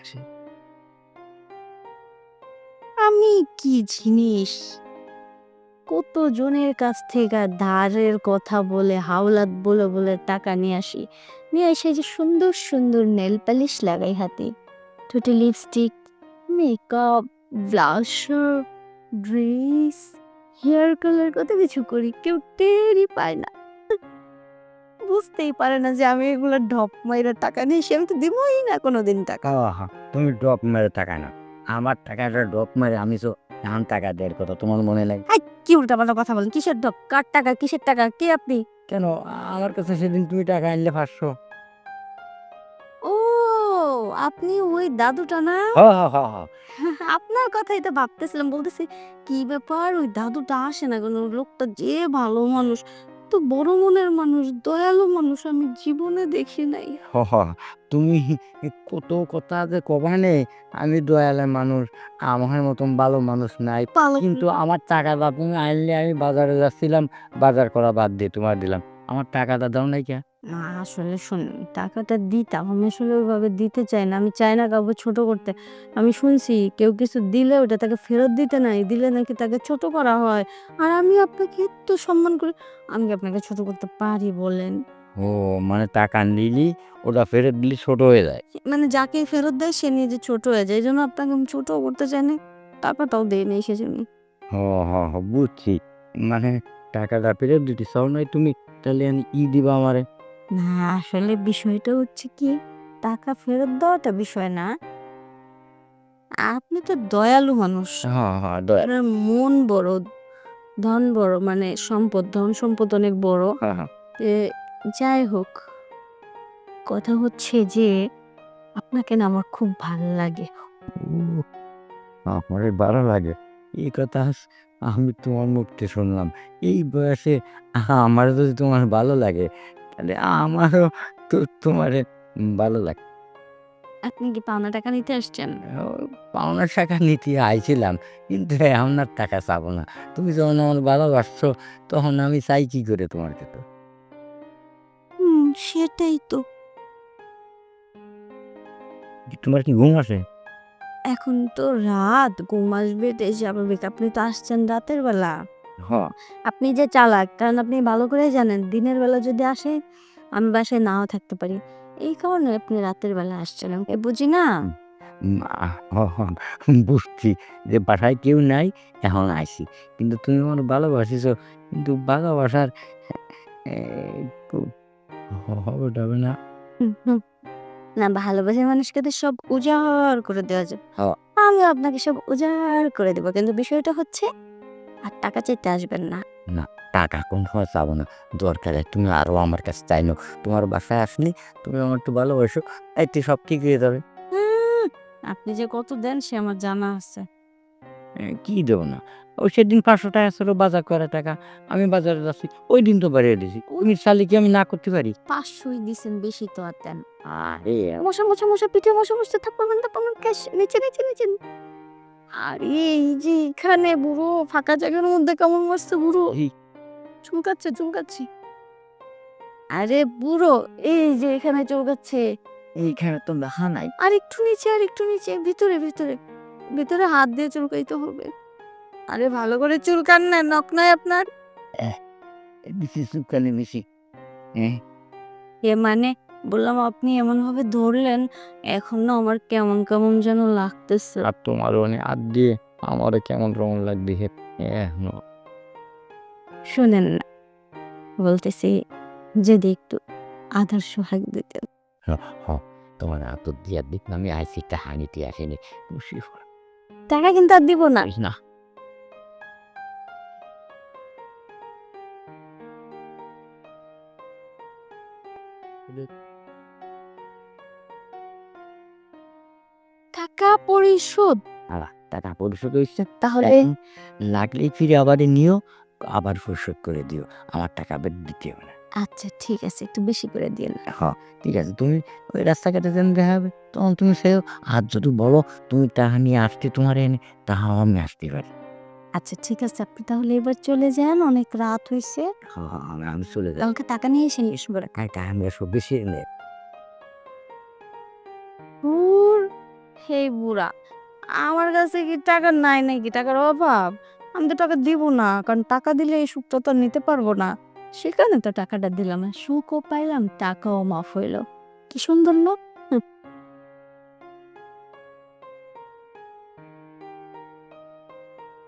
লাগছে। আমি কি জিনিস, কতজনের কাছ থেকে ধারের কথা বলে হাওলাত বলে বলে টাকা নিয়ে আসি, নিয়ে এসে যে সুন্দর সুন্দর নেল পালিশ লাগাই হাতে, ঠোঁটে lipstick, makeup, blusher, dress, hair colour, কত কিছু করি, কেউ টেরই পায় না, বুঝতেই পারে না যে আমি এগুলো ঢপ মাইরা টাকা নিয়ে এসে, আমি তো দিবই না কোনোদিন টাকা। তুমি ড্রপ মেরে টাকা নাও, আমার টাকাটা ড্রপ মেরে আমি তো এখন টাকা দেওয়ার কথা তোমার মনে লাগে আই, কি উল্টাপাল্টা কথা বলেন, কিসের ঢপ, কার টাকা, কিসের টাকা, কে আপনি? কেন? আমার কাছে সেদিন তুমি টাকা আনলে 500। ও, আপনি ওই দাদুটা না? হ হ হ হ আপনার কথাই তো ভাবতেছিলাম, বলতেছি কি ব্যাপার, ওই দাদুটা আসে না কেন, লোকটা যে ভালো মানুষ, তো বড় মনের মানুষ, দয়ালু মানুষ, আমি জীবনে দেখি নাই। হ হ তুমি কত কথা যে কবানে, আমি দয়ালে মানুষ, আমার মতন ভালো মানুষ নাই। পালো কিন্তু আমার টাকাটা তুমি আনলে, আমি বাজারে যাচ্ছিলাম, বাজার করা বাদ দিয়ে তোমার দিলাম, আমার টাকাটা দাও নাই কে? না, আসলে শুনুন, টাকাটা দিতাম, আমি আসলে ওইভাবে দিতে চাই না, আমি চাই না কাউকে ছোট করতে। আমি শুনছি কেউ কিছু দিলে ওটা তাকে ফেরত দিতে নাই, দিলে নাকি তাকে ছোট করা হয়। আর আমি আপনাকে এত সম্মান করি, আমি কি আপনাকে ছোট করতে পারি বলেন? ও, মানে টাকা নিলি, ওটা ফেরত দিলি ছোট হয়ে যায়। মানে যাকে ফেরত দেয় সে নিজে ছোট হয়ে যায়, এই জন্য আপনাকে আমি ছোট করতে চাই না, টাকাটাও দেই নাই সেজন্য। হ হ হ বুঝছি। মানে টাকাটা ফেরত দিতে চাও নাই তুমি, তাহলে দিবা আমারে? না, আসলে বিষয়টা হচ্ছে কি, টাকা ফেরত দেওয়াটা বিষয় না, আপনি তো দয়ালু মানুষ, হ্যাঁ হ্যাঁ, দয়া। আপনার মন বড়, ধন বড়, মানে সম্পদ, ধন সম্পদ অনেক বড়। হ্যাঁ হ্যাঁ। এ, যাই হোক, কথা হচ্ছে যে আপনাকে না আমার খুব ভাল লাগে। ও, আমারে ভালো লাগে, এই কথা আমি তোমার মুখ থেকে শুনলাম। এই বয়সে আমার যদি তোমার ভালো লাগে, তাহলে আমারও তো তোমারে ভালো লাগে। আপনি কি পাওনা টাকা নিতে আসছেন? ও, পাওনার টাকা নিতে আইছিলাম, কিন্তু এখন আর টাকা চাবো না। তুমি যখন আমার ভালোবাসছো, তখন আমি চাই কি করে তোমার কাছে? সেটাই তো। তোমার কি ঘুম আসে? এখন তো রাত, ঘুম আসবে এটাই স্বাভাবিক, আপনি তো আসছেন রাতের বেলা। হ্যাঁ। আপনি যে চালাক, কারণ আপনি ভালো করেই জানেন দিনের বেলা যদি আসে আমি বাসায় নাও থাকতে পারি, এই কারণে আপনি রাতের বেলা আসছেন, এ বুঝি না? বুঝছি যে বাসায় কেউ নাই, এখন আইছি। কিন্তু তুমি আমার ভালোবাসিছো, কিন্তু ভালোবাসার একটু হবে টবে না। হুম, হুম। না, ভালোবাসার মানুষকে তো সব উজাড় করে দেওয়া যায়, হ, আমি আপনাকে সব উজাড় করে দেবো, কিন্তু বিষয়টা হচ্ছে আর টাকা চাইতে আসবেন না। না, টাকা কোন সময় চাবো না। দরকারে তুমি আরো আমার কাছে চাইনো। তোমার বাসায় আসলে তুমি আমার একটু ভালোবাসো, এতে সব ঠিক হয়ে যাবে। হুম, আপনি যে কত দেন সে আমার জানা আছে। কি দেবো না? ওই সেদিন 500 টাকা ছিল বাজার করার টাকা। আমি বাজারে যাচ্ছি, ওই দিন তো বাড়িয়ে দিছি। ওই তুমি চাইলে কি আমি না করতে পারি? 500ই দিছেন, বেশি তো আর দেন। আরে মশা মশা মশা, পিঠে মশা মশা, থাপ্পড় থাপ্পড়, ক্যাশ নিচে নিচে নিচে। আরে এই যে এখানে বুড়ো ফাঁকা জায়গার মধ্যে কেমন মস্ত বুড়ো এই চুলকাচ্ছে চুলকাচ্ছে। আরে বুড়ো, এই যে এখানে চুলকাচ্ছে। এইখানে তো দেখা নাই। আর একটু নিচে, আর একটু নিচে, ভিতরে ভিতরে, ভিতরে হাত দিয়ে চুলকাইতে হবে। আরে ভালো করে চুলকান না, নখ নাই আপনার? এহ, দিছি চুপকানি দিছি। হ্যাঁ, এ মানে, বললাম আপনি এমন ভাবে ধরলেন, এখন না আমার কেমন কেমন যেন লাগতেছে। আর তোমার হাত দিয়ে আমারও কেমন কেমন লাগবে। এখনো শোনেন না, বলতেছি যদি একটু আদর সোহাগ দিতেন। হ হ তোমার হাত দিয়া দিক না, আমি আইছি একটা হানিতে আসেনি। খুশি টাকা কিন্তু আর দিব না। করিস না। টাকা পরিশোধ? টাকা পরিশোধ হইছে, তাহলে এখন লাগলেই ফিরে আবার নিও, আবার পরিশোধ করে দিও। আমার টাকা আবার দিতে হবে না। আচ্ছা ঠিক আছে, একটু বেশি করে দিন। ঠিক আছে। তুমি ওই রাস্তাঘাটে যেন দেখা হবে, তখন তুমি সেও, আর যদি বলো তুমি টাকা নিয়ে আসতে তোমার এনে, তাহাও আমি আসতে পারি। আচ্ছা ঠিক আছে, আপনি তাহলে এবার চলে যান, অনেক রাত হয়েছে। আমি চলে যাই। আমাকে টাকা নিয়ে এসে নিস টাকা আমি আসবো বেশি এনে। ধুর, হেই বুড়া, আমার কাছে কি টাকা নাই নাকি? টাকার অভাব? আমি তো টাকা দিব না, কারণ টাকা দিলে এই সুখটা তো আর নিতে পারবো না। সেখানে তো টাকাটা দিলাম না, সুখও পাইলাম, টাকাও মাফ হইলো। কি সুন্দর না?